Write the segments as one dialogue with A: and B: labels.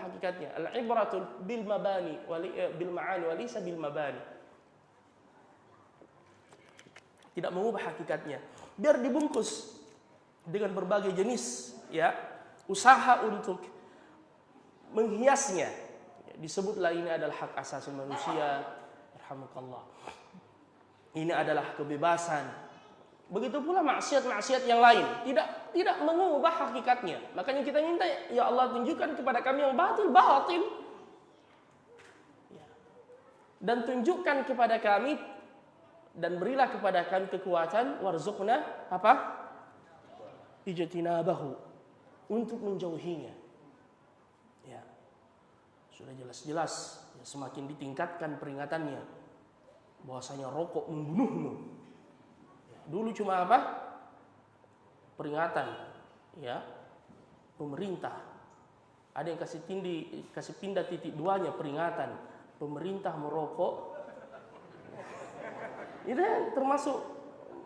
A: hakikatnya. Al-ibratu bil mabani bil ma'ani wa laysa bil mabani. Tidak mengubah hakikatnya. Biar dibungkus dengan berbagai jenis ya usaha untuk menghiasnya. Disebutlah ini adalah hak asasi manusia, rahmukallah. Ini adalah kebebasan. Begitu pula maksiat-maksiat yang lain, tidak mengubah hakikatnya. Makanya kita minta, ya Allah tunjukkan kepada kami yang batil. Dan tunjukkan kepada kami dan berilah kepada kami kekuatan warzuqna apa? Ijtinabahu, untuk menjauhinya. Ya. Sudah jelas-jelas ya, semakin ditingkatkan peringatannya bahwasanya rokok membunuhmu. Ya, dulu cuma apa? Peringatan ya. Pemerintah. Ada yang kasih pindah titik duanya peringatan. Pemerintah merokok. Itu termasuk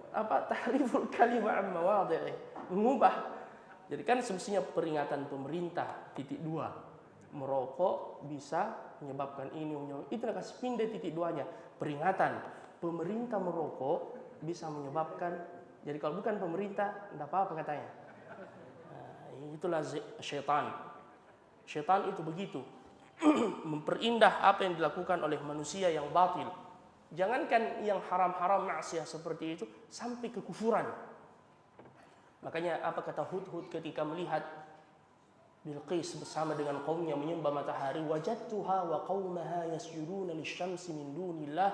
A: apa? Tahriful kalimah an mawadhi'i, mengubah. Jadi kan semestinya peringatan pemerintah titik dua. Merokok bisa menyebabkan ini. Itu yang kasih pindah titik duanya. Peringatan. Pemerintah merokok bisa menyebabkan. Jadi kalau bukan pemerintah, tidak apa-apa katanya. Nah, itulah syaitan. Syaitan itu begitu. Memperindah apa yang dilakukan oleh manusia yang batil. Jangankan yang haram-haram maksiat seperti itu, sampai kekufuran. Makanya apa kata Hudhud ketika melihat Bilqis bersama dengan kaumnya menyembah matahari, wajadtuha wa qaumaha yasjuduna lisyamsi min dunillah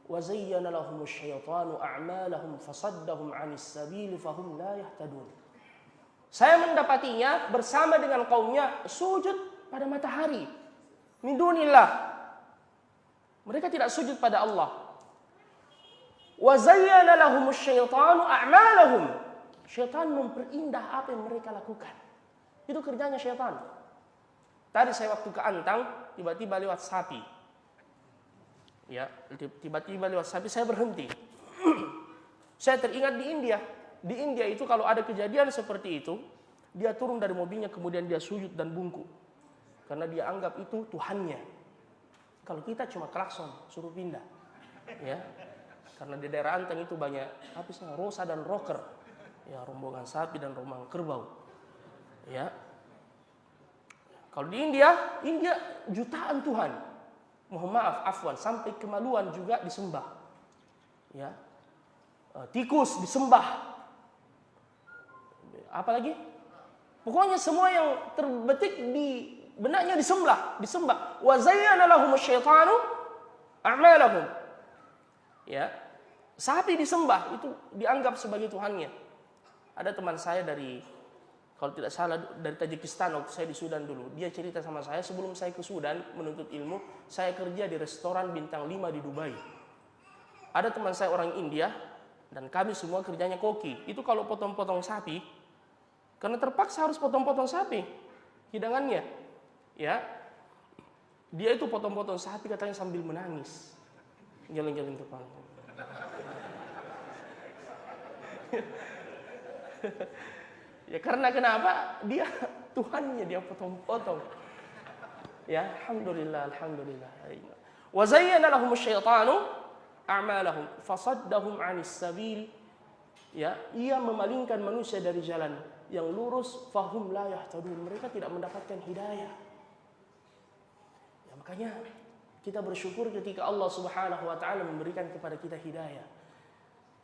A: wa zayyana lahum asyaitanu a'malahum fasaddahum 'anis sabili fahum la yahtadun. Saya mendapatinya bersama dengan kaumnya sujud pada matahari min dunillah. Mereka tidak sujud pada Allah. Wa zayyana lahum asyaitanu a'malahum. Syaitan memperindah apa yang mereka lakukan. Itu kerjanya syaitan. Tadi saya waktu ke Antang, tiba-tiba lewat sapi. Ya, tiba-tiba lewat sapi, saya berhenti. Saya teringat di India. Di India itu kalau ada kejadian seperti itu, dia turun dari mobilnya kemudian dia sujud dan bungkuk. Karena dia anggap itu Tuhannya. Kalau kita cuma klakson, suruh pindah. Ya. Karena di daerah Antang itu banyak rosa dan rocker. Ya, rombongan sapi dan rombongan kerbau. Ya. Kalau di India jutaan Tuhan. Mohon maaf, afwan, sampai kemaluan juga disembah. Ya. Tikus disembah. Apalagi? Pokoknya semua yang terbetik di benaknya disembah. Wa zayyana lahum asyaitanu a'malahum. Ya. Sapi disembah itu dianggap sebagai Tuhannya. Ada teman saya kalau tidak salah dari Tajikistan waktu saya di Sudan dulu. Dia cerita sama saya sebelum saya ke Sudan menuntut ilmu, saya kerja di restoran bintang 5 di Dubai. Ada teman saya orang India dan kami semua kerjanya koki. Itu kalau potong-potong sapi, karena terpaksa harus potong-potong sapi hidangannya. Ya. Dia itu potong-potong sapi katanya sambil menangis. Jalan-jalan depan. Ya karena kenapa? Dia Tuhannya dia potong-potong. Ya, alhamdulillah. Wa zayyana lahum asyaitanu a'malahum fasaddahum 'anis sabil. Ya, ia memalingkan manusia dari jalan yang lurus, fahum la yahtadun. Mereka tidak mendapatkan hidayah. Ya, makanya kita bersyukur ketika Allah Subhanahu wa taala memberikan kepada kita hidayah.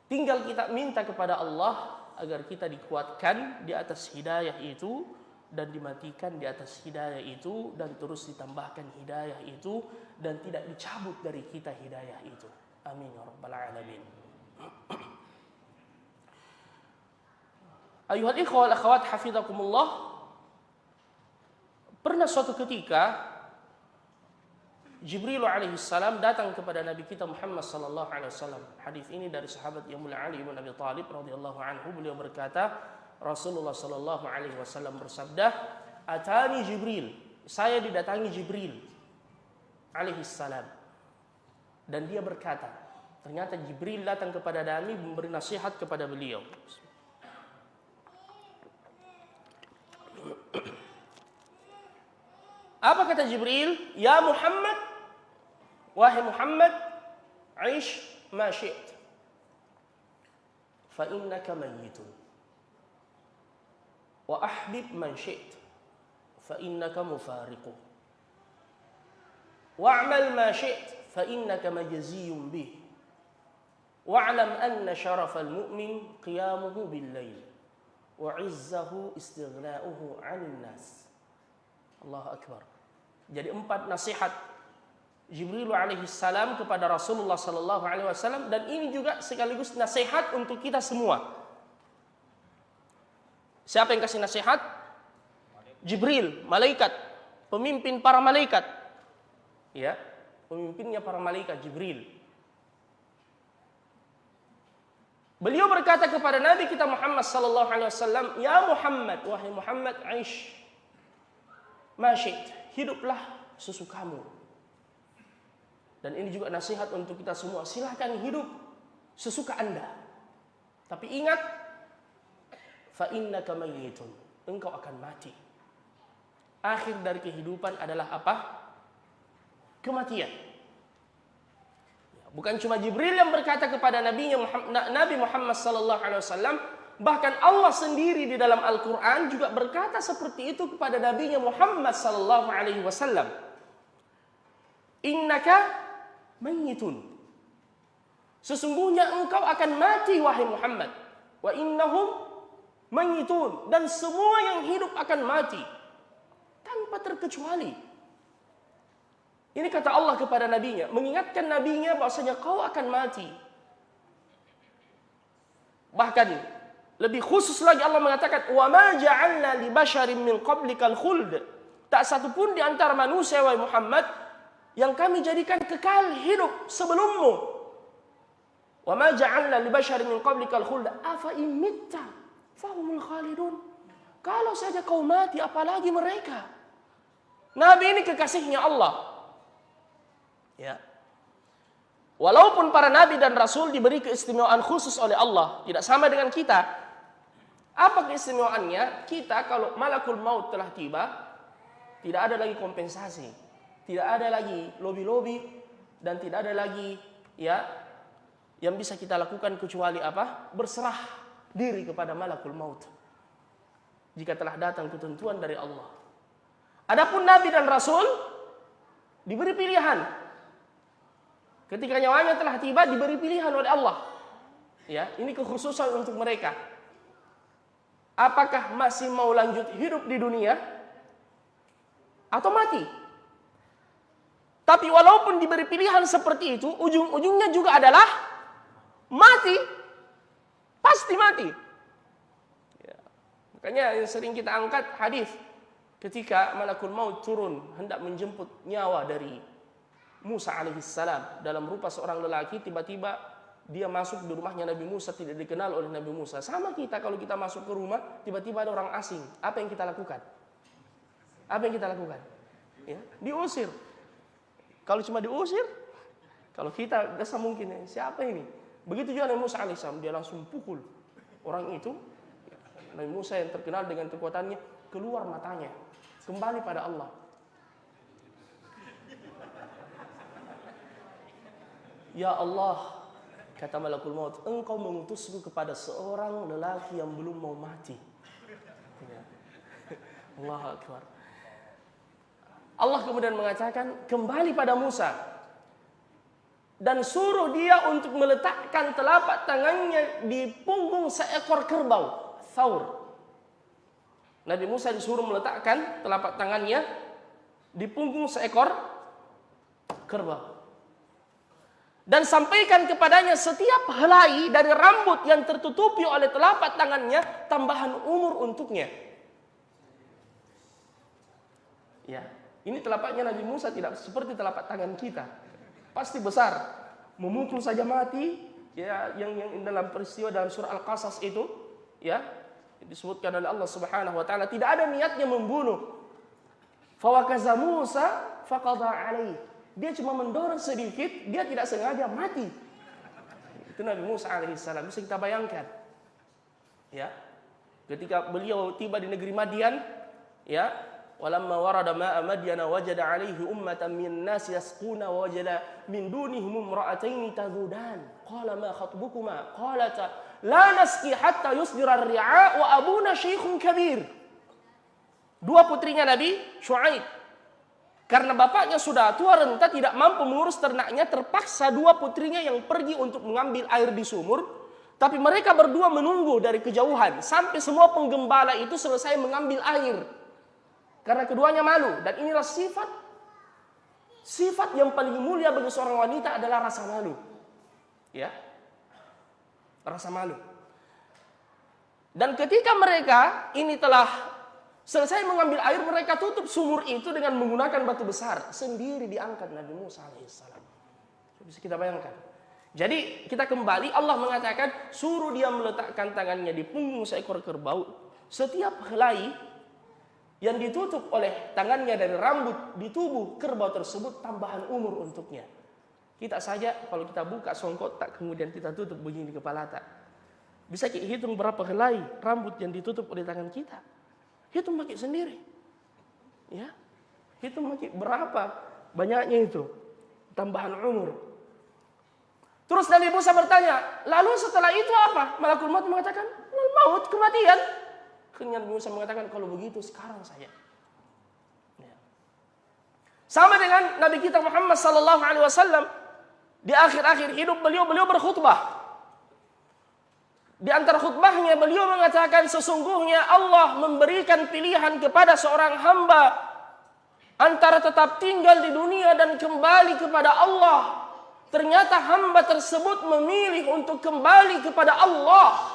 A: Tinggal kita minta kepada Allah agar kita dikuatkan di atas hidayah itu dan dimatikan di atas hidayah itu dan terus ditambahkan hidayah itu dan tidak dicabut dari kita hidayah itu. Amin ya rabbal alamin. Ayuhal ikhwal akhwat hafizakumullah. Pernah suatu ketika Jibril alaihi salam datang kepada Nabi kita Muhammad sallallahu alaihi wasallam. Hadis ini dari sahabat yang mulia Ali bin Abi Thalib radhiyallahu anhu. Beliau berkata, Rasulullah sallallahu alaihi wasallam bersabda, "Atani Jibril." Saya didatangi Jibril alaihi salam. Dan dia berkata, ternyata Jibril datang kepada Nabi memberi nasihat kepada beliau. Apa kata Jibril? Ya Muhammad, wahai Muhammad, aish ma syi'ta, fa innaka mayyitun. Wa ahbib man syi'ta, fa innaka mufariquh. Wa'mal ma syi'ta, fa innaka majziyun bih. Wa'lam anna syarafal mu'min qiyamuhu bil-lail wa 'izzahu istighna'uhu 'anil nas. Allahu akbar. Jadi 4 nasihat Jibril alaihi salam kepada Rasulullah sallallahu alaihi wasallam, dan ini juga sekaligus nasihat untuk kita semua. Siapa yang kasih nasihat? Jibril, malaikat, pemimpin para malaikat. Ya, pemimpinnya para malaikat Jibril. Beliau berkata kepada Nabi kita Muhammad sallallahu alaihi wasallam, "Ya Muhammad, wahai Muhammad, aish ma syi'ta, hiduplah sesukamu." Dan ini juga nasihat untuk kita semua. Silahkan hidup sesuka Anda. Tapi ingat, fa innaka mayyitun, engkau akan mati. Akhir dari kehidupan adalah apa? Kematian. Bukan cuma Jibril yang berkata kepada Nabi Muhammad sallallahu alaihi wasallam, bahkan Allah sendiri di dalam Al-Qur'an juga berkata seperti itu kepada nabinya Muhammad sallallahu alaihi wasallam. Innaka mayyitun, sesungguhnya engkau akan mati wahai Muhammad. Wa innahum mayyitun, dan semua yang hidup akan mati tanpa terkecuali. Ini kata Allah kepada nabinya, mengingatkan nabinya bahwasanya kau akan mati. Bahkan lebih khusus lagi Allah mengatakan, wa ma ja'alna li basharin min qablikal khuld, tak satu pun di antara manusia wahai Muhammad yang kami jadikan kekal hidup sebelummu. Wa ma ja'alna li basharin min qablikal khuld afa in mitta fahumul khalidun. Kalau saja kau mati, apalagi mereka. Nabi ini kekasihnya Allah. Ya. Walaupun para nabi dan rasul diberi keistimewaan khusus oleh Allah, tidak sama dengan kita. Apa keistimewaannya? Kita kalau malakul maut telah tiba, tidak ada lagi kompensasi, tidak ada lagi lobi-lobi, dan tidak ada lagi ya yang bisa kita lakukan kecuali apa? Berserah diri kepada malakul maut jika telah datang ketentuan dari Allah. Adapun nabi dan rasul diberi pilihan. Ketika nyawanya telah tiba, diberi pilihan oleh Allah. Ya, ini kekhususan untuk mereka. Apakah masih mau lanjut hidup di dunia atau mati? Tapi walaupun diberi pilihan seperti itu, ujung-ujungnya juga adalah mati. Pasti mati. Ya. Makanya yang sering kita angkat hadis ketika malakul maut turun hendak menjemput nyawa dari Musa alaihissalam dalam rupa seorang lelaki, tiba-tiba dia masuk di rumahnya Nabi Musa, tidak dikenal oleh Nabi Musa. Sama kita kalau kita masuk ke rumah, tiba-tiba ada orang asing. Apa yang kita lakukan? Apa yang kita lakukan? Ya, diusir. Kalau cuma diusir, kalau kita biasa mungkin, siapa ini? Begitu juga Nabi Musa alaihissalam, dia langsung pukul orang itu. Nabi Musa yang terkenal dengan kekuatannya, keluar matanya, kembali pada Allah. Ya Allah, kata malakul maut, engkau mengutusku kepada seorang lelaki yang belum mau mati. Ya. Allahu Akbar. Allah kemudian mengatakan, kembali pada Musa dan suruh dia untuk meletakkan telapak tangannya di punggung seekor kerbau, Thaur. Nabi Musa disuruh meletakkan telapak tangannya di punggung seekor kerbau. Dan sampaikan kepadanya setiap helai dari rambut yang tertutupi oleh telapak tangannya tambahan umur untuknya. Ya, ini telapaknya Nabi Musa tidak seperti telapak tangan kita. Pasti besar. Memukul saja mati, ya, yang dalam peristiwa dalam surah Al-Qasas itu, ya, disebutkan oleh Allah Subhanahu wa taala tidak ada niatnya membunuh. Fawakaza Musa faqada alaihi. Dia cuma mendorong sedikit, dia tidak sengaja mati. Itu Nabi Musa alaihissalam, bisa kita bayangkan. Ya, ketika beliau tiba di negeri Madian, ya, Walamma warada ma'a Madyana wajada 'alaihi ummatan min nas yasquna wa wajada min dunihim imra'atayn tazudan. Qala ma khatbukuma? Qalata la nasqi hatta yusdira ar-ri'a wa abuna syaikhun kabir. Dua putrinya Nabi Syuaib. Karena bapaknya sudah tua renta tidak mampu mengurus ternaknya, terpaksa dua putrinya yang pergi untuk mengambil air di sumur. Tapi mereka berdua menunggu dari kejauhan sampai semua penggembala itu selesai mengambil air. Karena keduanya malu, dan inilah sifat yang paling mulia bagi seorang wanita adalah rasa malu. Ya. Rasa malu. Dan ketika mereka ini telah selesai mengambil air, mereka tutup sumur itu dengan menggunakan batu besar. Sendiri diangkat Nabi Musa alaihissalam. Bisa kita bayangkan. Jadi kita kembali, Allah mengatakan suruh dia meletakkan tangannya di punggung seekor kerbau. Setiap helai yang ditutup oleh tangannya dari rambut di tubuh kerbau tersebut tambahan umur untuknya. Kita saja kalau kita buka songkotak kemudian kita tutup begini kepala tak. Bisa kita hitung berapa helai rambut yang ditutup oleh tangan kita. Hitung pakai sendiri. Ya. Hitung pakai berapa banyaknya itu tambahan umur. Terus Nabi Musa bertanya, lalu setelah itu apa? Malakul maut mengatakan, maut, kematian. Kemudian Nabi Musa mengatakan, kalau begitu sekarang saya. Ya. Sama dengan Nabi kita Muhammad sallallahu alaihi wasallam, di akhir-akhir hidup beliau berkhutbah. Di antara khutbahnya beliau mengatakan, sesungguhnya Allah memberikan pilihan kepada seorang hamba antara tetap tinggal di dunia dan kembali kepada Allah. Ternyata hamba tersebut memilih untuk kembali kepada Allah.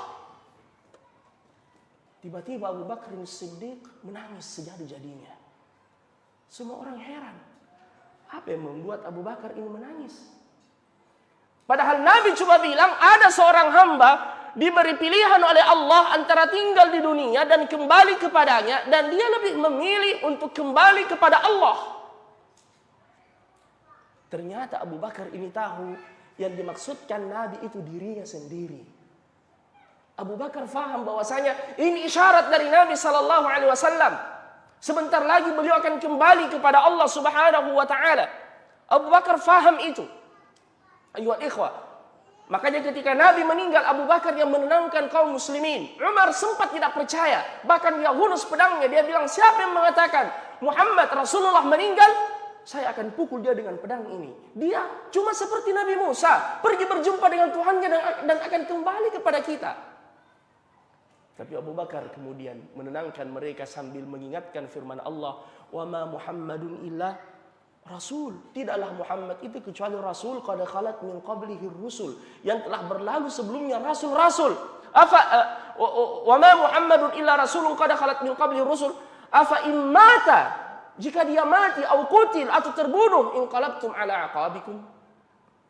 A: Tiba-tiba Abu Bakar As-Siddiq menangis sejadi-jadinya. Semua orang heran. Apa yang membuat Abu Bakar ini menangis? Padahal Nabi cuma bilang ada seorang hamba diberi pilihan oleh Allah antara tinggal di dunia dan kembali kepadanya. Dan dia lebih memilih untuk kembali kepada Allah. Ternyata Abu Bakar ini tahu yang dimaksudkan Nabi itu dirinya sendiri. Abu Bakar faham bahwasanya ini isyarat dari Nabi sallallahu alaihi wasallam. Sebentar lagi beliau akan kembali kepada Allah Subhanahu wa taala. Abu Bakar faham itu. Ayuhal ikhwah. Makanya ketika Nabi meninggal, Abu Bakar yang menenangkan kaum muslimin. Umar sempat tidak percaya. Bahkan dia hunus pedangnya. Dia bilang, siapa yang mengatakan Muhammad Rasulullah meninggal? Saya akan pukul dia dengan pedang ini. Dia cuma seperti Nabi Musa. Pergi berjumpa dengan Tuhannya dan akan kembali kepada kita. Tapi Abu Bakar kemudian menenangkan mereka sambil mengingatkan firman Allah, "Wa ma Muhammadun illa rasul." Tidaklah Muhammad itu kecuali rasul, qad khalat min qablihi rusul, yang telah berlalu sebelumnya rasul-rasul. Wa ma Muhammadun illa rasulun qad khalat min qablihi rusul. Afa immata, jika dia mati au qutil atau terbunuh, inqalabtum ala aqabikum.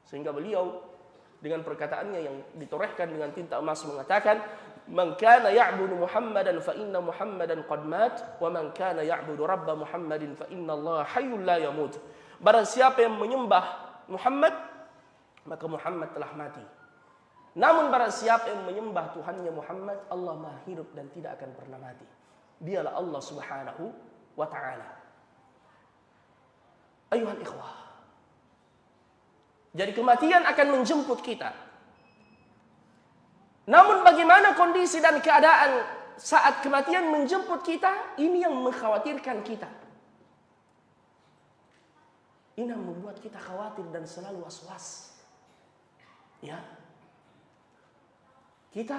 A: Sehingga beliau dengan perkataannya yang ditorehkan dengan tinta emas mengatakan, "Man kana ya'budu Muhammadan fa inna Muhammadan qad mat, wa man kana ya'budu Rabba Muhammadin fa inna Allah hayyul la yamut." Barang siapa yang menyembah Muhammad, maka Muhammad telah mati. Namun barang siapa yang menyembah Tuhannya Muhammad, Allah Maha hidup dan tidak akan pernah mati. Dialah Allah Subhanahu wa taala. Ayuhal ikhwah. Jadi kematian akan menjemput kita. Namun bagaimana kondisi dan keadaan saat kematian menjemput kita, ini yang mengkhawatirkan kita. Ini yang membuat kita khawatir dan selalu was-was. Ya. Kita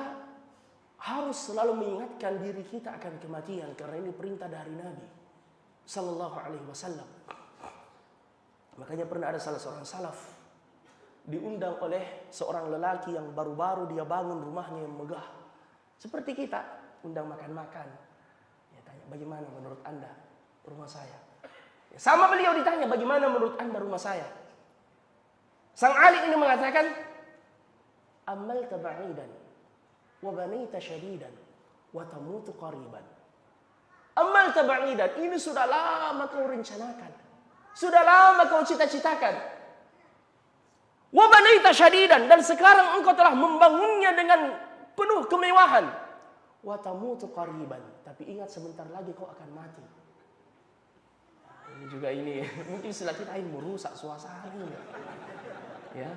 A: harus selalu mengingatkan diri kita akan kematian karena ini perintah dari Nabi sallallahu alaihi wasallam. Makanya pernah ada salah seorang salaf diundang oleh seorang lelaki yang baru-baru dia bangun rumahnya yang megah. Seperti kita, undang makan-makan. Ya tanya, bagaimana menurut Anda rumah saya? Ya, sama beliau ditanya, bagaimana menurut Anda rumah saya? Sang alim ini mengatakan, amalta ba'idan, wa banaita syadidan, wa tamutu qariban. Amalta ba'idan, ini sudah lama kau rencanakan. Sudah lama kau cita-citakan. Wa banaita syadidan, dan sekarang engkau telah membangunnya dengan penuh kemewahan. Wa tamutu qariban, tapi ingat sebentar lagi kau akan mati. Ini juga ini, mungkin istilah kita ini merusak suasana ini. Ya,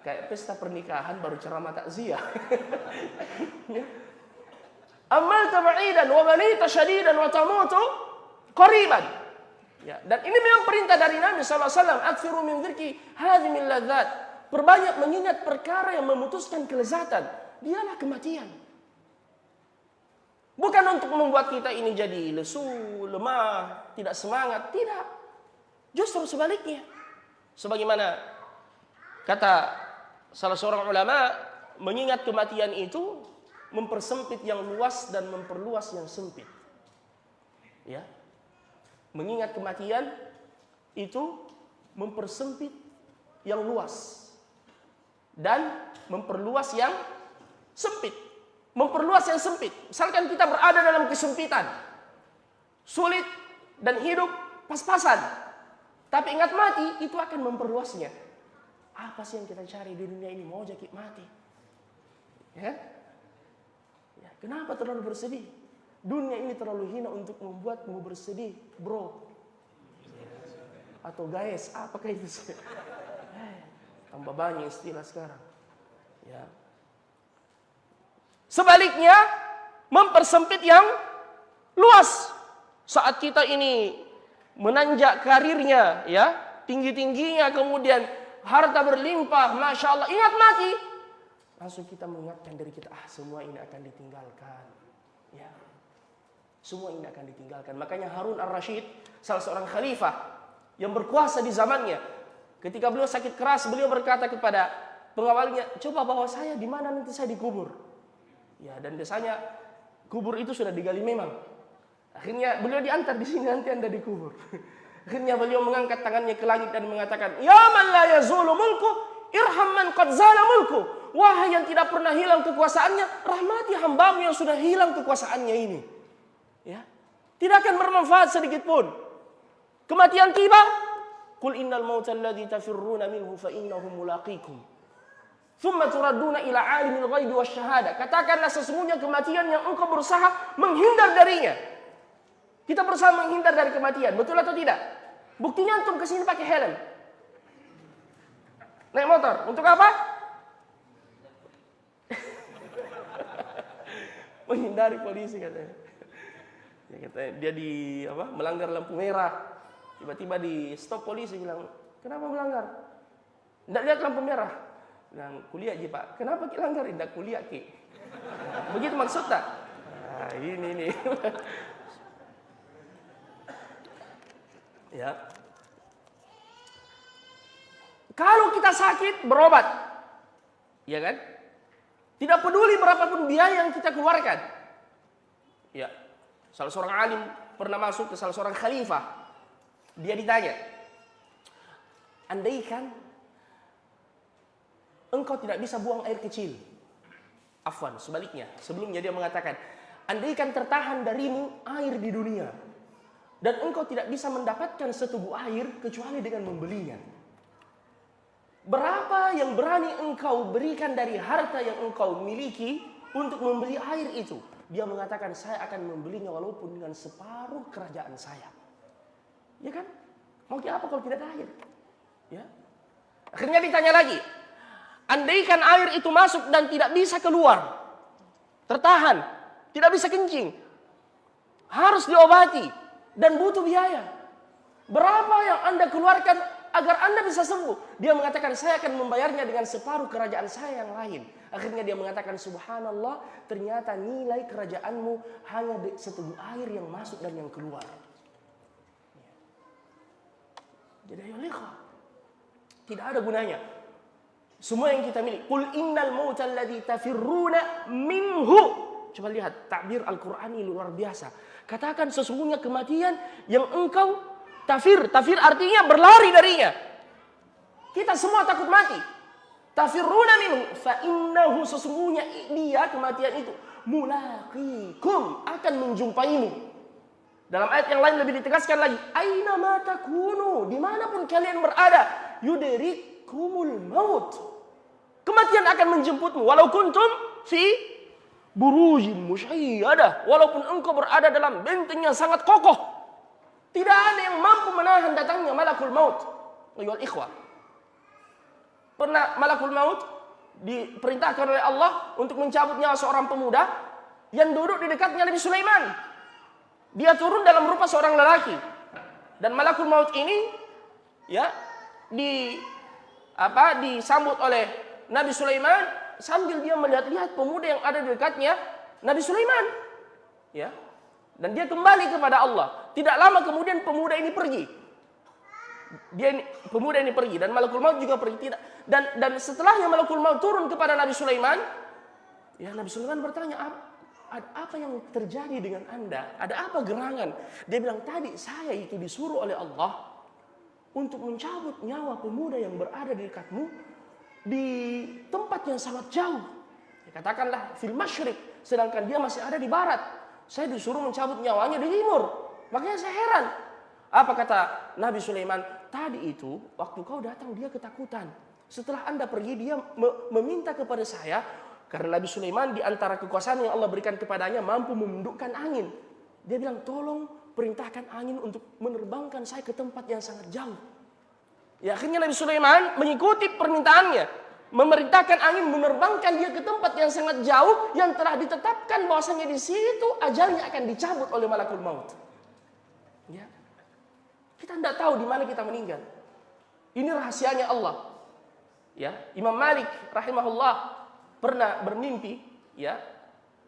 A: kayak pesta pernikahan baru ceramah takziah. Ya. Amalta ba'idan wa banita syadidan wa tamutu qariban. Ya, dan ini memang perintah dari Nabi SAW. Aktsiru min dzikri hadhimil ladzat. Perbanyak mengingat perkara yang memutuskan kelezatan. Dialah kematian. Bukan untuk membuat kita ini jadi lesu, lemah, tidak semangat. Tidak. Justru sebaliknya. Sebagaimana kata salah seorang ulama, mengingat kematian itu mempersempit yang luas dan memperluas yang sempit. Ya. Mengingat kematian itu mempersempit yang luas dan memperluas yang sempit. Memperluas yang sempit. Misalkan kita berada dalam kesempitan, sulit dan hidup pas-pasan. Tapi ingat mati itu akan memperluasnya. Apa sih yang kita cari di dunia ini? Mau jadi mati. Ya? Ya, kenapa terlalu bersedih? Dunia ini terlalu hina untuk membuatmu bersedih, bro. Atau guys, apakah itu sih? Tambah banyak istilah sekarang. Ya. Sebaliknya, mempersempit yang luas. Saat kita ini menanjak karirnya, ya, tinggi-tingginya, kemudian harta berlimpah, masya Allah, ingat mati. Langsung kita mengingatkan diri kita, semua ini akan ditinggalkan. Ya. Semua ini akan ditinggalkan. Makanya Harun Ar-Rasyid, salah seorang khalifah yang berkuasa di zamannya, ketika beliau sakit keras, beliau berkata kepada pengawalnya, coba bawa saya di mana nanti saya dikubur. Ya, dan biasanya kubur itu sudah digali memang. Akhirnya beliau diantar di sini, nanti Anda dikubur. Akhirnya beliau mengangkat tangannya ke langit dan mengatakan, ya man la yazulu mulku, irham man qad zala mulku. Wahai yang tidak pernah hilang kekuasaannya, rahmati hambamu yang sudah hilang kekuasaannya ini. Ya, tidak akan bermanfaat sedikit pun. Kematian tiba, qul innal mauta alladzi tafirruna minhu fa innahu mulaqikum. Tsumma turadduna ila alimil ghaibi wasyahada. Katakanlah sesungguhnya kematian yang engkau berusaha menghindar darinya. Kita berusaha menghindar dari kematian, betul atau tidak? Buktinya antum kesini pakai helm. Naik motor, untuk apa? Menghindari polisi katanya. Ya, katanya dia melanggar lampu merah. Tiba-tiba di stop polisi, bilang, kenapa melanggar? Tidak lihat lampu merah. Bilang, kuliah ji pak. Kenapa ki langgar? Tidak kuliah ki. Begitu maksud tak? Nah, ini. Ya. Kalau kita sakit, berobat. Ya kan? Tidak peduli berapapun biaya yang kita keluarkan. Ya. Salah seorang alim pernah masuk ke salah seorang khalifah. Dia ditanya, andaikan engkau tidak bisa buang air kecil. Afwan, sebaliknya. Sebelumnya dia mengatakan, andaikan tertahan darimu air di dunia. Dan engkau tidak bisa mendapatkan setubuh air kecuali dengan membelinya. Berapa yang berani engkau berikan dari harta yang engkau miliki untuk membeli air itu? Dia mengatakan, saya akan membelinya walaupun dengan separuh kerajaan saya. Ya kan? Mau apa kalau tidak ada air? Ya. Akhirnya ditanya lagi, andaikan air itu masuk dan tidak bisa keluar, tertahan, tidak bisa kencing, harus diobati dan butuh biaya. Berapa yang Anda keluarkan agar Anda bisa sembuh? Dia mengatakan, saya akan membayarnya dengan separuh kerajaan saya yang lain. Akhirnya dia mengatakan, subhanallah, ternyata nilai kerajaanmu hanya seteguh air yang masuk dan yang keluar. Jadi ayo lihat, tidak ada gunanya. Semua yang kita miliki. Qul innal mauta alladzi tafirruna minhu. Coba lihat takbir Al-Qur'ani luar biasa. Katakan sesungguhnya kematian yang engkau tafir. Tafir artinya berlari darinya. Kita semua takut mati. Tafirruna minhu fa innahu, sesungguhnya dia kematian itu mulaqikum, akan menjumpaimu. Dalam ayat yang lain lebih ditegaskan lagi, aina ma takunu, dimanapun kalian berada, yudrikumul maut. Kematian akan menjemputmu walau kuntum fi burujin musyayyadah, walaupun engkau berada dalam benteng yang sangat kokoh. Tidak ada yang mampu menahan datangnya malakul maut. Ayyuhal ikhwah. Pernah malakul maut diperintahkan oleh Allah untuk mencabut nyawa seorang pemuda yang duduk di dekatnya Nabi Sulaiman. Dia turun dalam rupa seorang lelaki. Dan malakul maut ini ya disambut oleh Nabi Sulaiman sambil dia melihat-lihat pemuda yang ada di dekatnya Nabi Sulaiman. Ya. Dan dia kembali kepada Allah. Tidak lama kemudian pemuda ini pergi. Pemuda ini pergi dan malakul maut juga pergi. Tidak. Dan setelahnya malakul maut turun kepada Nabi Sulaiman, ya Nabi Sulaiman bertanya, apa yang terjadi dengan Anda? Ada apa gerangan? Dia bilang, tadi saya itu disuruh oleh Allah untuk mencabut nyawa pemuda yang berada di dekatmu di tempat yang sangat jauh. Ya, katakanlah fil masyriq, sedangkan dia masih ada di barat. Saya disuruh mencabut nyawanya di timur. Makanya saya heran. Apa kata Nabi Sulaiman? Tadi itu waktu kau datang dia ketakutan. Setelah Anda pergi dia meminta kepada saya, karena Nabi Sulaiman di antara kekuasaan yang Allah berikan kepadanya mampu memundukkan angin. Dia bilang, tolong perintahkan angin untuk menerbangkan saya ke tempat yang sangat jauh. Ya, akhirnya Nabi Sulaiman mengikuti permintaannya, memerintahkan angin menerbangkan dia ke tempat yang sangat jauh yang telah ditetapkan bahwasanya di situ ajalnya akan dicabut oleh malakul maut. Ya. Kita tidak tahu di mana kita meninggal. Ini rahasianya Allah. Ya, Imam Malik rahimahullah pernah bermimpi, ya,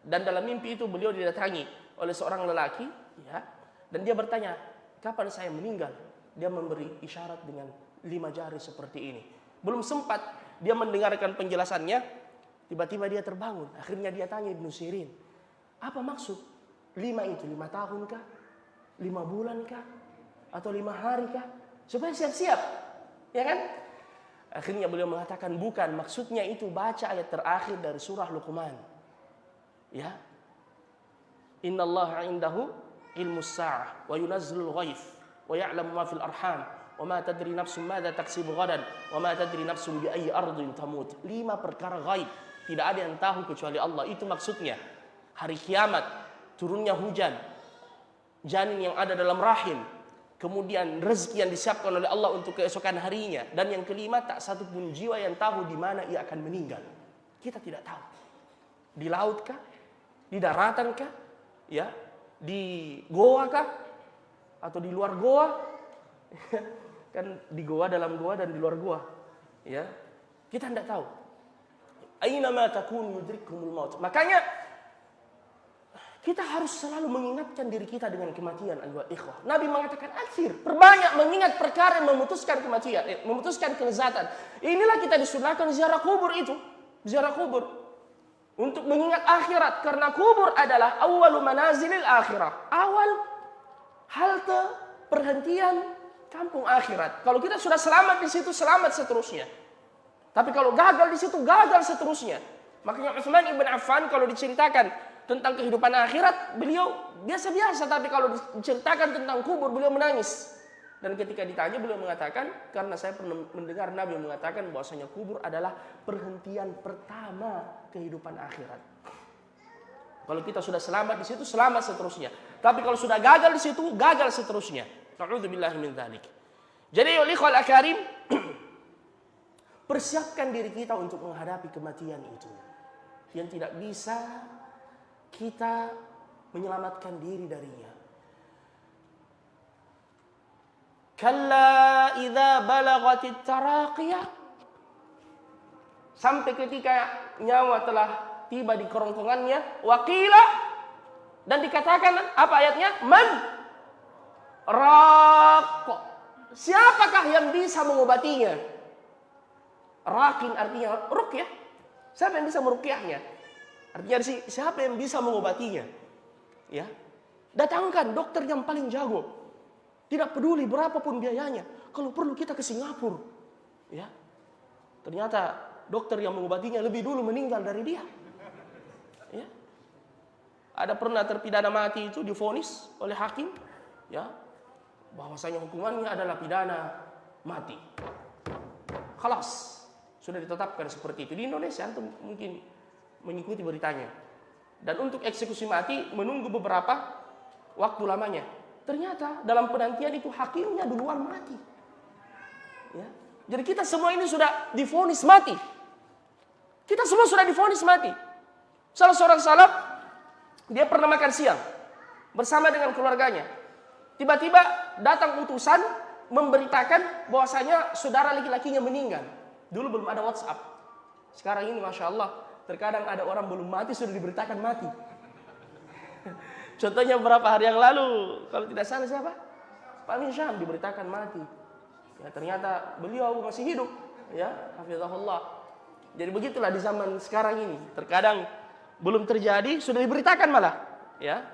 A: dan dalam mimpi itu beliau didatangi oleh seorang lelaki, ya, dan dia bertanya, kapan saya meninggal? Dia memberi isyarat dengan 5 jari seperti ini. Belum sempat dia mendengarkan penjelasannya, tiba-tiba dia terbangun. Akhirnya dia tanya Ibnu Sirin, apa maksud 5 itu? 5 tahun kah? 5 bulan kah? Atau 5 hari kah? Supaya siap-siap, ya kan? Akhirnya beliau mengatakan, bukan, maksudnya itu baca ayat terakhir dari surah Luqman. Ya. Innallaha 'indahu ilmus sa'ah wa yunazzilul ghaits wa ya'lamu ma fil arham wa ma tadri nafsun madza taksibu ghadan wa ma tadri nafsun bi ayyi ardhin tamut. 5 perkara gaib, tidak ada yang tahu kecuali Allah. Itu maksudnya. Hari kiamat, turunnya hujan, janin yang ada dalam rahim, kemudian rezeki yang disiapkan oleh Allah untuk keesokan harinya. Dan yang kelima, tak satu pun jiwa yang tahu di mana ia akan meninggal. Kita tidak tahu. Di laut kah? Di daratan kah? Ya, di goa kah? Atau di luar goa? Kan di goa, dalam goa, dan di luar goa. Ya, kita tidak tahu. Aina ma takun yudrikumul maut. Makanya kita harus selalu mengingatkan diri kita dengan kematian, ayyuhal ikhwah. Nabi mengatakan, akhir, perbanyak mengingat perkara yang memutuskan kematian, memutuskan kelezatan. Inilah kita disunahkan ziarah kubur itu. Ziarah kubur. Untuk mengingat akhirat. Karena kubur adalah awalu manazilil akhirah. Awal halte perhentian kampung akhirat. Kalau kita sudah selamat di situ, selamat seterusnya. Tapi kalau gagal di situ, gagal seterusnya. Makanya Utsman ibn Affan kalau diceritakan tentang kehidupan akhirat, beliau biasa-biasa, tapi kalau diceritakan tentang kubur, beliau menangis. Dan ketika ditanya, beliau mengatakan, karena saya pernah mendengar Nabi mengatakan bahwasanya kubur adalah perhentian pertama kehidupan akhirat. Kalau kita sudah selamat di situ, selamat seterusnya. Tapi kalau sudah gagal di situ, gagal seterusnya. Na'udzubillahi min dzalik. Jadi ya ikhwal akarim, persiapkan diri kita untuk menghadapi kematian itu. Yang tidak bisa kita menyelamatkan diri darinya. Kalla idza balagatit taraqiyah. Sampai ketika nyawa telah tiba di kerongkongannya, waqila, dan dikatakan apa ayatnya? Man raq. Siapakah yang bisa mengobatinya? Raqin artinya ruqyah. Siapa yang bisa meruqyahnya? Artinya siapa yang bisa mengobatinya? Ya. Datangkan dokter yang paling jago. Tidak peduli berapapun biayanya. Kalau perlu kita ke Singapura. Ya. Ternyata dokter yang mengobatinya lebih dulu meninggal dari dia. Ya. Ada pernah terpidana mati itu divonis oleh hakim, ya, bahwasanya hukumannya adalah pidana mati. Khalas. Sudah ditetapkan seperti itu. Di Indonesia antum mungkin mengikuti beritanya. Dan untuk eksekusi mati menunggu beberapa waktu lamanya. Ternyata dalam penantian itu hakimnya duluan mati. Ya. Jadi kita semua ini sudah divonis mati. Kita semua sudah divonis mati. Salah seorang salaf, dia pernah makan siang bersama dengan keluarganya. Tiba-tiba datang utusan memberitakan bahwasanya saudara laki-lakinya meninggal. Dulu belum ada WhatsApp. Sekarang ini Masya Allah, terkadang ada orang belum mati sudah diberitakan mati. Contohnya beberapa hari yang lalu, kalau tidak salah siapa? Pak Amin Syam diberitakan mati. Ya, ternyata beliau masih hidup. Ya, hafizahullah. Jadi begitulah di zaman sekarang ini. Terkadang belum terjadi sudah diberitakan malah. Ya.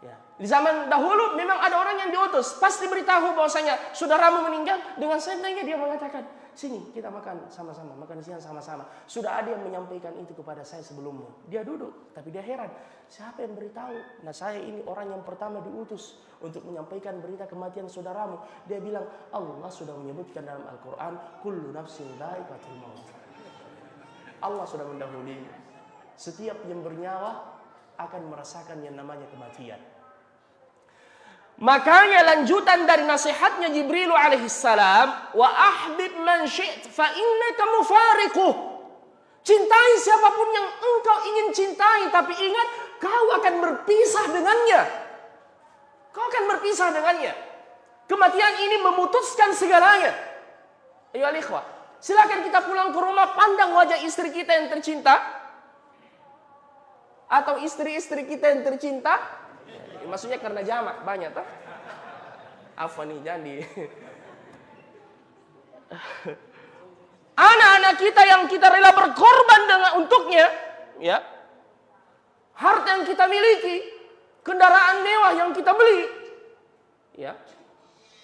A: Ya. Di zaman dahulu memang ada orang yang diutus, pas diberitahu bahwasanya saudaramu meninggal, dengan santainya dia mengatakan, sini kita makan sama-sama, makan siang sama-sama. Sudah ada yang menyampaikan itu kepada saya sebelumnya. Dia duduk, tapi dia heran, siapa yang beritahu? Nah, saya ini orang yang pertama diutus untuk menyampaikan berita kematian saudaramu. Dia bilang, Allah sudah menyebutkan dalam Al-Quran, kullu nafsin dha'iqatul maut. Allah sudah mendahului. Setiap yang bernyawa akan merasakan yang namanya kematian. Makanya lanjutan dari nasihatnya Jibril alaihissalam, wa ahbib man syi't fa innaka mufariquh. Cintai siapapun yang engkau ingin cintai, tapi ingat kau akan berpisah dengannya. Kau akan berpisah dengannya. Kematian ini memutuskan segalanya. Ayo ikhwah, silakan kita pulang ke rumah, pandang wajah istri kita yang tercinta atau istri-istri kita yang tercinta. Maksudnya karena jamak banyak toh. Apa nih jadi. Anak-anak kita yang kita rela berkorban dengan untuknya, ya. Harta yang kita miliki, kendaraan mewah yang kita beli, ya.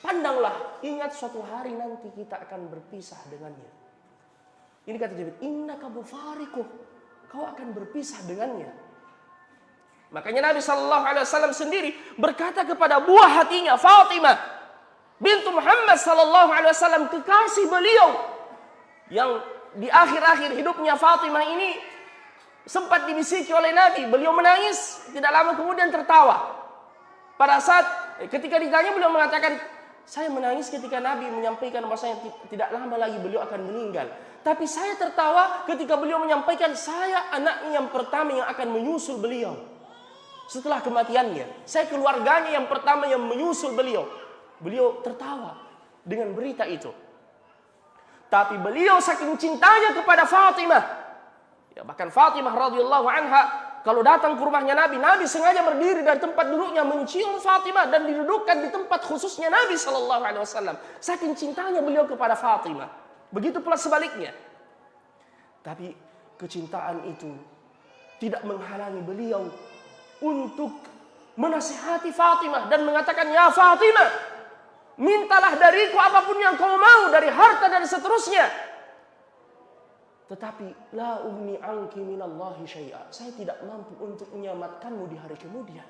A: Pandanglah, ingat suatu hari nanti kita akan berpisah dengannya. Ini kata Jibril, innaka mufariquh. Kau akan berpisah dengannya. Makanya Nabi SAW sendiri berkata kepada buah hatinya Fatimah bintu Muhammad SAW, kekasih beliau, yang di akhir-akhir hidupnya Fatimah ini sempat dibisiki oleh Nabi. Beliau menangis, tidak lama kemudian tertawa. Pada saat ketika ditanya, beliau mengatakan, saya menangis ketika Nabi menyampaikan bahwasanya tidak lama lagi beliau akan meninggal. Tapi saya tertawa ketika beliau menyampaikan, saya anaknya yang pertama yang akan menyusul beliau setelah kematiannya. Saya keluarganya yang pertama yang menyusul beliau. Beliau tertawa dengan berita itu. Tapi beliau saking cintanya kepada Fatimah, ya, bahkan Fatimah radhiyallahu anha kalau datang ke rumahnya Nabi, Nabi sengaja berdiri dari tempat duduknya mencium Fatimah dan didudukkan di tempat khususnya Nabi SAW. Saking cintanya beliau kepada Fatimah. Begitu pula sebaliknya. Tapi kecintaan itu tidak menghalangi beliau untuk menasihati Fatimah dan mengatakan, ya Fatimah, mintalah dariku apapun yang kau mau dari harta dan seterusnya. Tetapi la ugni anki minallahi syai'a. Saya tidak mampu untuk menyelamatkanmu di hari kemudian.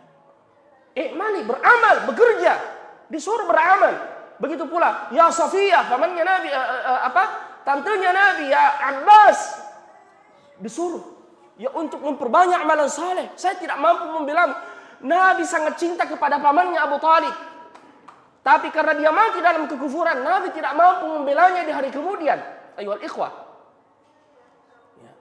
A: Mali beramal, bekerja, disuruh beramal. Begitu pula ya Safiyah, pamannya Nabi, tantenya Nabi, ya Abbas, disuruh ya untuk memperbanyak amalan saleh. Saya tidak mampu membelamu. Nabi sangat cinta kepada pamannya Abu Talib. Tapi karena dia mati dalam kekufuran, Nabi tidak mampu membelanya di hari kemudian. Ayyuhal ikhwah. Ya.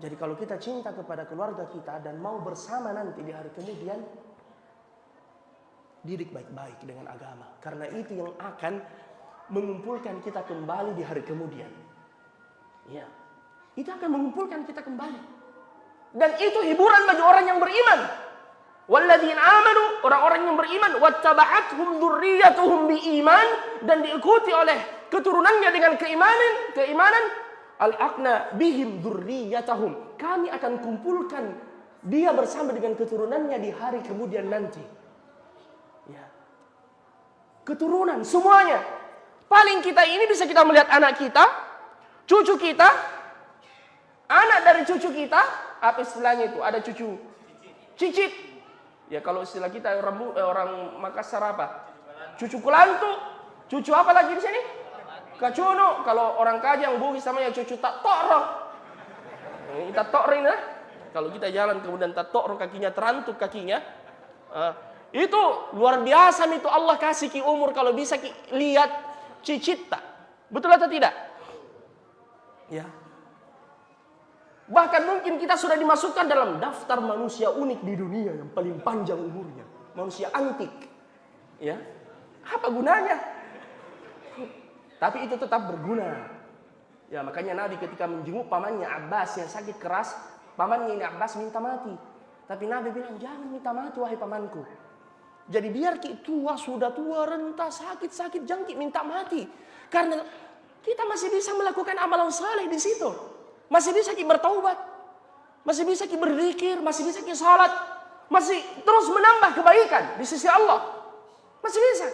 A: Jadi kalau kita cinta kepada keluarga kita dan mau bersama nanti di hari kemudian, didik baik-baik dengan agama. Karena itu yang akan mengumpulkan kita kembali di hari kemudian. Ya. Itu akan mengumpulkan kita kembali. Dan itu hiburan bagi orang yang beriman. Walladzina amanu, orang-orang yang beriman, wattaba'athum dzurriyyatuhum biiman, dan diikuti oleh keturunannya dengan keimanan, alhaqna bihim dzurriyyatahum. Kami akan kumpulkan dia bersama dengan keturunannya di hari kemudian nanti. Ya. Keturunan semuanya. Paling kita ini bisa kita melihat anak kita, cucu kita, anak dari cucu kita, apa istilahnya itu? Ada cucu cicit. Ya kalau istilah kita orang Makassar apa? Cucu kulantu. Cucu apa lagi di sini? Kacuno. Kalau orang Kajang Bugis namanya cucu tak toro. Ini tak toro ini. Kalau kita jalan kemudian tak toro kakinya, terantuk kakinya. Itu luar biasa itu Allah kasih ki umur kalau bisa ki lihat cicita. Betul atau tidak? Ya. Bahkan mungkin kita sudah dimasukkan dalam daftar manusia unik di dunia yang paling panjang umurnya. Manusia antik. Ya. Apa gunanya? Tapi itu tetap berguna. Ya, makanya Nabi ketika menjenguk pamannya Abbas yang sakit keras, pamannya ini Abbas minta mati. Tapi Nabi bilang, jangan minta mati wahai pamanku. Jadi biar tua, sudah tua, renta, sakit, jangan minta mati. Karena kita masih bisa melakukan amalan saleh di situ. Masih bisa kita bertaubat. Masih bisa kita berzikir, masih bisa kita salat. Masih terus menambah kebaikan di sisi Allah. Masih bisa.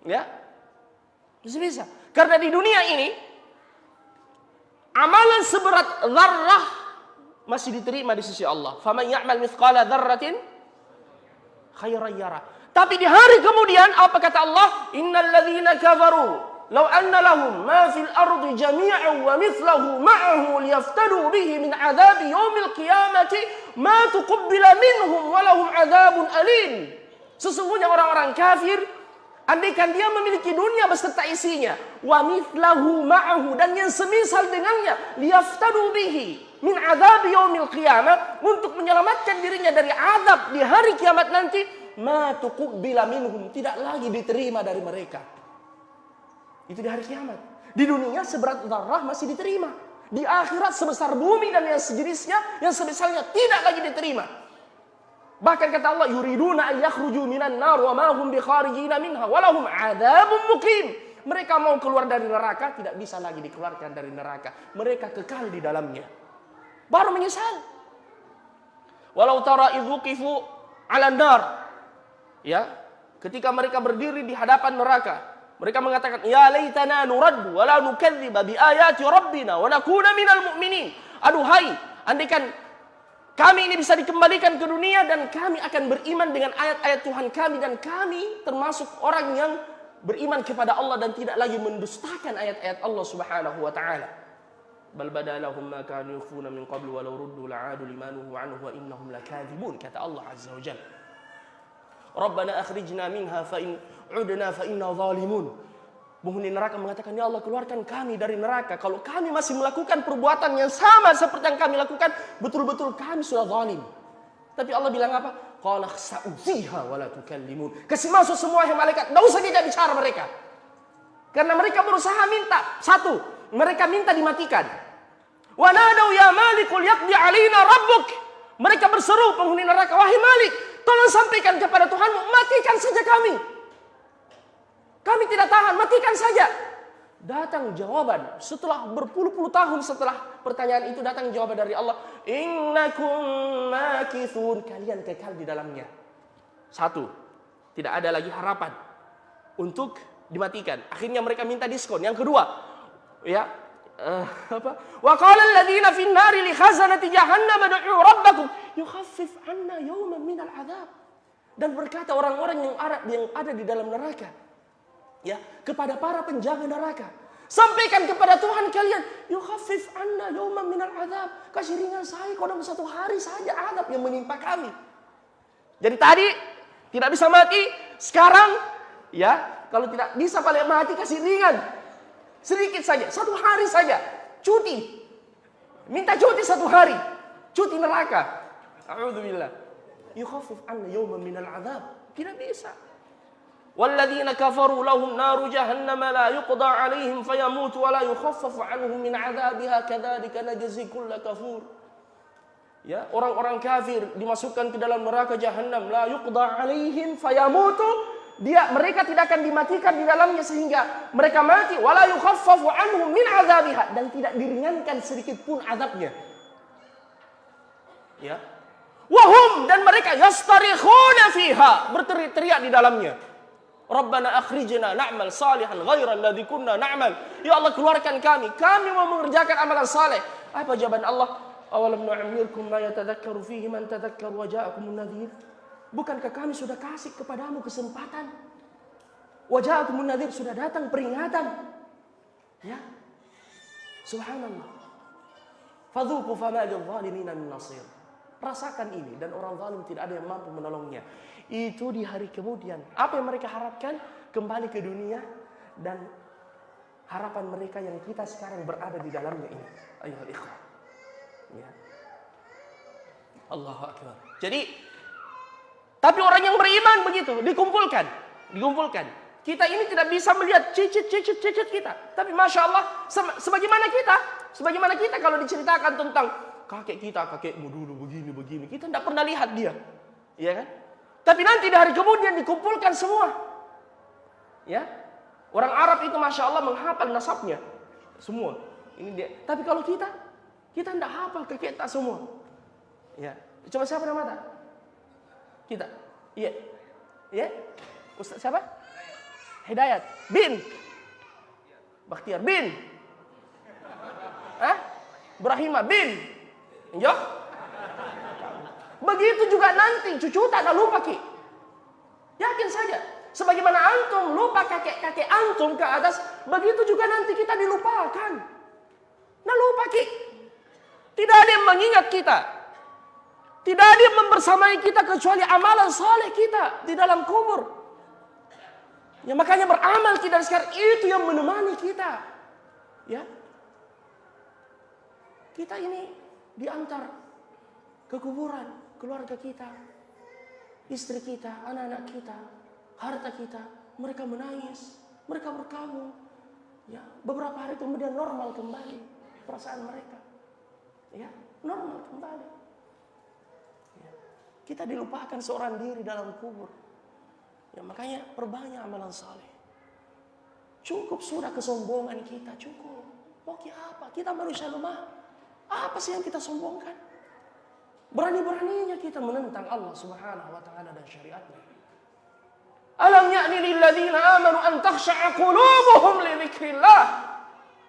A: Ya. Masih bisa. Karena di dunia ini amalan seberat zarrah masih diterima di sisi Allah. Faman ya'mal mithqala dzarratin khairan yara. Tapi di hari kemudian apa kata Allah? Innal ladzina kafaru law anna lahum ma fil ardi jami'an wa mithluhu ma'ahu liyaftadu bihi min 'adzabi yaumil qiyamati ma tuqabbala minhum wa lahum 'adzabun alim. Sesungguhnya orang-orang kafir andaikan dia memiliki dunia beserta isinya, wa mithlahu ma'ahu, dan yang semisal dengannya, liyaftadu bihi min adzab yaumil qiyamah, untuk menyelamatkan dirinya dari azab di hari kiamat nanti, ma tuqbila minhum, tidak lagi diterima dari mereka. Itu di hari kiamat. Di dunia seberat darah masih diterima. Di akhirat sebesar bumi dan yang sejenisnya, yang semisalnya tidak lagi diterima. Bahkan kata Allah, yuriduna an yakhruju minan nar wa ma hum bikharijina minha wa lahum 'adzabun muqim. Mereka mau keluar dari neraka, tidak bisa lagi dikeluarkan dari neraka. Mereka kekal di dalamnya. Baru menyesal. Walau tara idh wuqifu 'alan nar. Ya, ketika mereka berdiri di hadapan neraka, mereka mengatakan, ya laitana nuraddu wa la nukadziba bi ayati rabbina wa nakuna minal mu'minin. Aduhai, andaikan kami ini bisa dikembalikan ke dunia dan kami akan beriman dengan ayat-ayat Tuhan kami, dan kami termasuk orang yang beriman kepada Allah dan tidak lagi mendustakan ayat-ayat Allah Subhanahu wa taala. Bal badalahum ma kanu yukhfuna min qablu walau ruddu la'adu limanuhu anhu wa innahum lakadzibun, kata Allah azza wa jalla. Rabbana akhrijna minha fa in 'udna fa inna zalimun. Penghuni neraka mengatakan, ya Allah, keluarkan kami dari neraka. Kalau kami masih melakukan perbuatan yang sama seperti yang kami lakukan, betul-betul kami sudah zalim. Tapi Allah bilang apa? Qala khsa'u fiha wa la tukallimun. Kasih masuk semua yang malaikat, enggak usah kita bicara mereka. Karena mereka berusaha minta. Satu, mereka minta dimatikan. Wa nadau ya malikul yaqdi alaina rabbuk. Mereka berseru penghuni neraka, wahai Malik, tolong sampaikan kepada Tuhanmu, matikan saja kami. Kami tidak tahan, matikan saja. Datang jawaban. Setelah berpuluh-puluh tahun setelah pertanyaan itu, datang jawaban dari Allah. Innakum makithun. Kalian kekal di dalamnya. Satu, tidak ada lagi harapan untuk dimatikan. Akhirnya mereka minta diskon. Yang kedua, ya, wa qala alladziina fin nari li khazanati jahannam ud'u rabbakum yukhaffif 'anna yawman minal 'adzab. Dan berkata orang-orang yang ada di dalam neraka, ya, kepada para penjaga neraka, sampaikan kepada Tuhan kalian, yukhaffif 'anna yawman minal 'adzab, kasih ringan saya dalam satu hari saja azab yang menimpa kami. Jadi tadi tidak bisa mati, sekarang ya, kalau tidak bisa paling mati kasih ringan. Sedikit saja, satu hari saja, cuti. Minta cuti satu hari, cuti neraka. A'udzubillah. Yukhaffif 'anna yawman minal 'adzab. Tidak bisa. Walladzina kafaru lahum naru jahannam la yuqda 'alaihim fayamutu wa la yukhaffafu 'anhum min 'adzabiha kadzalika najzi kulla kafur. Ya, orang-orang kafir dimasukkan ke dalam neraka jahannam, la yuqda 'alaihim fayamutu, mereka tidak akan dimatikan di dalamnya sehingga mereka mati, wa la yukhaffafu 'anhum min 'adzabiha, dan tidak diringankan sedikit pun azabnya. Ya. Wahum, dan mereka yastarikhuna fiha, berteriak-teriak di dalamnya. Rabbana akhrijna na'mal salihan ghairal ladzi kunna na'mal. Ya Allah, keluarkan kami mau mengerjakan amalan saleh. Apa jawaban Allah? Awalam nu'ammirkum ma yatadhakkaru fihi man tadhakkara wa ja'akumun nadhir. Bukankah kami sudah kasih kepadamu kesempatan? Wa ja'akumun nadhir, sudah datang peringatan. Ya. Subhanallah. Fadhuqu fama lidh-dhalimina min nasir. rasakan ini. Dan orang zalim tidak ada yang mampu menolongnya. Itu di hari kemudian. Apa yang mereka harapkan? Kembali ke dunia. Dan harapan mereka yang kita sekarang berada di dalamnya ini. Ayuhal ikhwan. Ya. Allahu Akbar. Jadi, tapi orang yang beriman begitu, dikumpulkan. Kita ini tidak bisa melihat cicit kita. Tapi Masya Allah, sebagaimana kita kalau diceritakan tentang kakekmu dulu begini. Kita tidak pernah lihat dia. Ya kan? Tapi nanti di hari kemudian dikumpulkan semua. Ya. Orang Arab itu Masya Allah menghafal nasabnya. Semua. Ini dia. Tapi kalau kita tidak hafal kakek kita semua. Ya. Coba siapa nama? Kita. Iya. Ya. Ustaz siapa? Hidayat bin Bakhtiar bin Ibrahima bin ya. Begitu juga nanti cucu tak ada lupa ki. Yakin saja. Sebagaimana antum lupa kakek-kakek antum ke atas, begitu juga nanti kita dilupakan. Nah lupa ki. Tidak ada yang mengingat kita. Tidak ada yang membersamai kita kecuali amalan saleh kita di dalam kubur. Ya makanya beramal kita sekarang itu yang menemani kita. Ya. Kita ini diantar ke kuburan, keluarga kita, istri kita, anak-anak kita, harta kita, mereka menangis, mereka berkabung. Ya, beberapa hari kemudian normal kembali perasaan mereka. Ya, normal kembali. Ya. Kita dilupakan seorang diri dalam kubur. Ya, makanya perbanyak amalan saleh. Cukup sudah kesombongan kita, cukup. Mau apa? Kita manusia lemah. Apa sih yang kita sombongkan? Berani-beraninya kita menentang Allah Subhanahu wa taala dan syariatnya. Alam ya'ni lil ladzina amanu an takhsha'a qulubuhum li dzikrillah.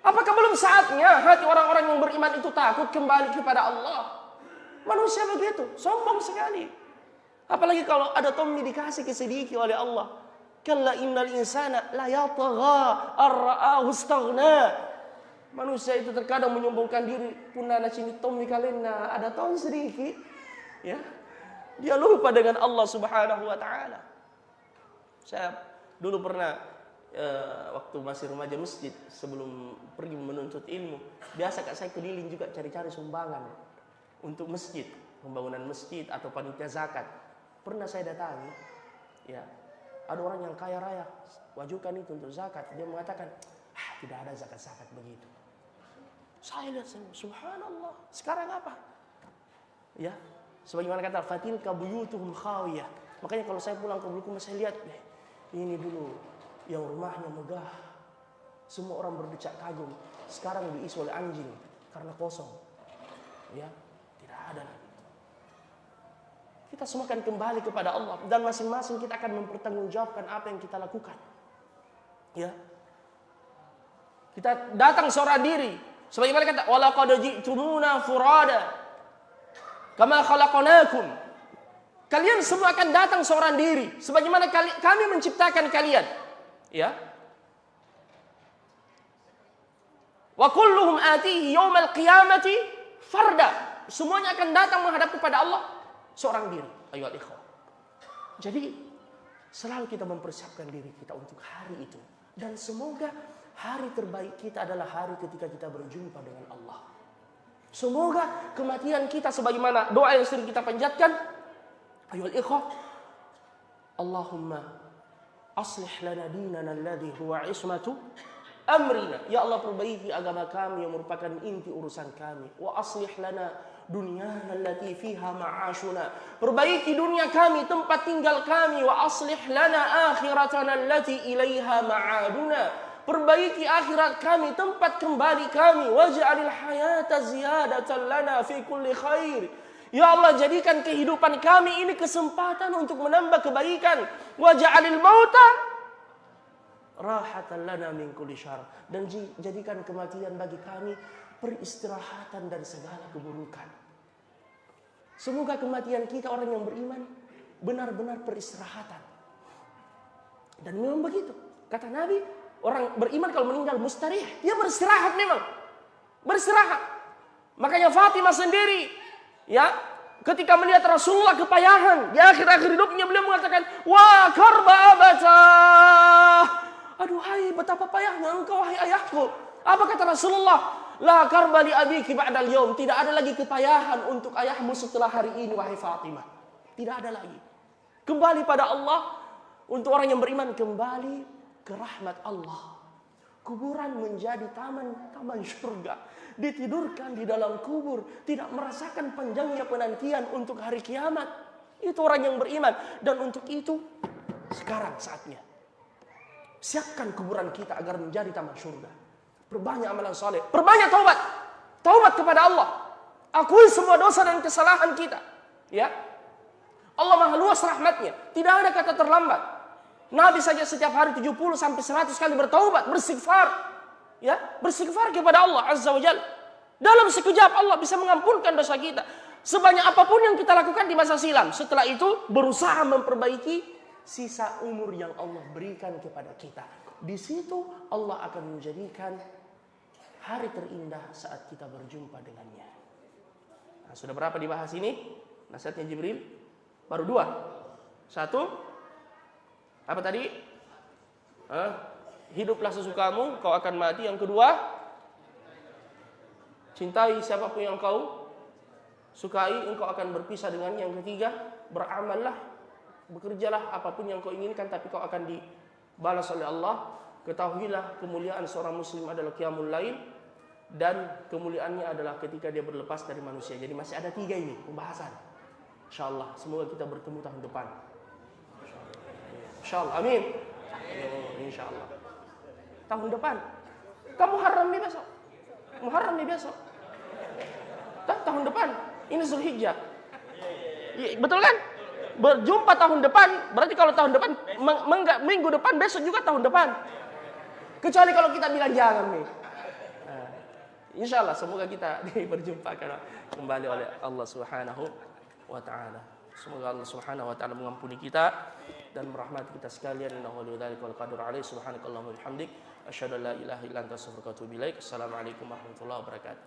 A: Apakah belum saatnya hati orang-orang yang beriman itu takut kembali kepada Allah? Manusia begitu, sombong sekali. Apalagi kalau ada tommy dikasih kesediki oleh Allah. Kalla innal insana la yatgha ar-ra'ahu istaghna. Manusia itu terkadang menyombongkan diri. Punana sini tommy kalena ada tom sedikit. Ya. Dia lupa dengan Allah Subhanahu wa taala. Saya dulu pernah waktu masih remaja masjid sebelum pergi menuntut ilmu, biasa saya keliling juga cari-cari sumbangan untuk masjid, pembangunan masjid atau panitia zakat. Pernah saya datangi, ya, ada orang yang kaya raya, wajukan itu untuk zakat. Dia mengatakan, tidak ada zakat-zakat begitu. Saya lihat, subhanallah, sekarang apa? Ya, sebagaimana kata, fatilka buyutuhum khawiyah. Makanya kalau saya pulang ke Bulukumba, saya lihat, ini dulu yang rumahnya megah. Semua orang berdecak kagum. Sekarang diisi oleh anjing, karena kosong. Ya, tidak ada lagi. Kita semua akan kembali kepada Allah dan masing-masing kita akan mempertanggungjawabkan apa yang kita lakukan. Ya. Kita datang seorang diri. Sebagaimana kata, walaqad ji'tumuna furada kama khalaqnakum. Kalian semua akan datang seorang diri sebagaimana kami menciptakan kalian. Ya. Wa kulluhum atihi yaumal qiyamati farda. Semuanya akan datang menghadap kepada Allah seorang diri. Ayo ikhwan. Jadi selalu kita mempersiapkan diri kita untuk hari itu. Dan semoga hari terbaik kita adalah hari ketika kita berjumpa dengan Allah. Semoga kematian kita sebagaimana doa yang sering kita panjatkan. Ayo ikhwan. Allahumma aslih lana dinana alladhi huwa ismatu amrina. Ya Allah, perbaiki agama kami yang merupakan inti urusan kami. Wa aslih lana dunyana allati fiha ma'ashuna. Perbaiki dunia kami, tempat tinggal kami. Wa aslih lana akhiratana allati ilaiha ma'aduna. Perbaiki akhirat kami, tempat kembali kami. Waj'alil hayata ziyadatan lana fi kulli khair. Ya Allah, jadikan kehidupan kami ini kesempatan untuk menambah kebaikan. Waj'alil mauta rahatan lana min kulli syarr. Dan jadikan kematian bagi kami peristirahatan dari segala keburukan. Semoga kematian kita orang yang beriman benar-benar peristirahatan. Dan memang begitu. Kata Nabi, orang beriman kalau meninggal mustarih, dia beristirahat memang. Beristirahat. Makanya Fatimah sendiri, ya, Ketika melihat Rasulullah kepayahan di akhir-akhir hidupnya, beliau mengatakan, "Wah, karba abatah." Aduhai, betapa payahnya engkau wahai ayahku. Apa kata Rasulullah? La karba li abiki ba'dal yaum. Tidak ada lagi kepayahan untuk ayahmu setelah hari ini wahai Fatimah. Tidak ada lagi. Kembali pada Allah. Untuk orang yang beriman, kembali ke rahmat Allah. Kuburan menjadi taman surga. Ditidurkan di dalam kubur. Tidak merasakan panjangnya penantian untuk hari kiamat. Itu orang yang beriman. Dan untuk itu, sekarang saatnya. Siapkan kuburan kita agar menjadi taman surga. Perbanyak amalan saleh. Perbanyak taubat. Taubat kepada Allah. Akui semua dosa dan kesalahan kita. Ya. Allah maha luas rahmatnya. Tidak ada kata terlambat. Nabi saja setiap hari 70 sampai 100 kali bertaubat, beristighfar. Ya, beristighfar kepada Allah Azza wa Jalla. Dalam sekejap Allah bisa mengampunkan dosa kita. Sebanyak apapun yang kita lakukan di masa silam, setelah itu berusaha memperbaiki sisa umur yang Allah berikan kepada kita. Di situ Allah akan menjadikan hari terindah saat kita berjumpa dengannya. Nah, sudah berapa dibahas ini? Nasihatnya Jibril baru 2. 1, apa tadi? Hiduplah sesukamu, kau akan mati. Yang kedua, cintai siapapun yang kau sukai, engkau akan berpisah dengannya. Yang ketiga, beramallah, bekerjalah apapun yang kau inginkan, tapi kau akan dibalas oleh Allah. Ketahuilah kemuliaan seorang muslim adalah qiyamul lail, dan kemuliaannya adalah ketika dia berlepas dari manusia. Jadi masih ada 3 ini pembahasan. InsyaAllah, semoga kita bertemu tahun depan. InsyaAllah, amin. InsyaAllah. Tahun depan. Kamu Muharram nih besok. Muharram nih besok. Tahun depan. Ini Zulhijjah. Betul kan? Berjumpa tahun depan. Berarti kalau tahun depan, minggu depan, besok juga tahun depan. Kecuali kalau kita bilang jangan nih. Nah, InsyaAllah semoga kita diperjumpakan kembali oleh Allah Subhanahu wa Ta'ala. Semoga Allah Subhanahu wa Ta'ala mengampuni kita dan merahmati kita sekalian. Innahu waliyudzalika wal qadiru alaihi. Subhanakallahumma wa bihamdik, asyhadu an la ilaha illa anta astaghfiruka wa atubu ilaik. Assalamualaikum warahmatullahi wabarakatuh.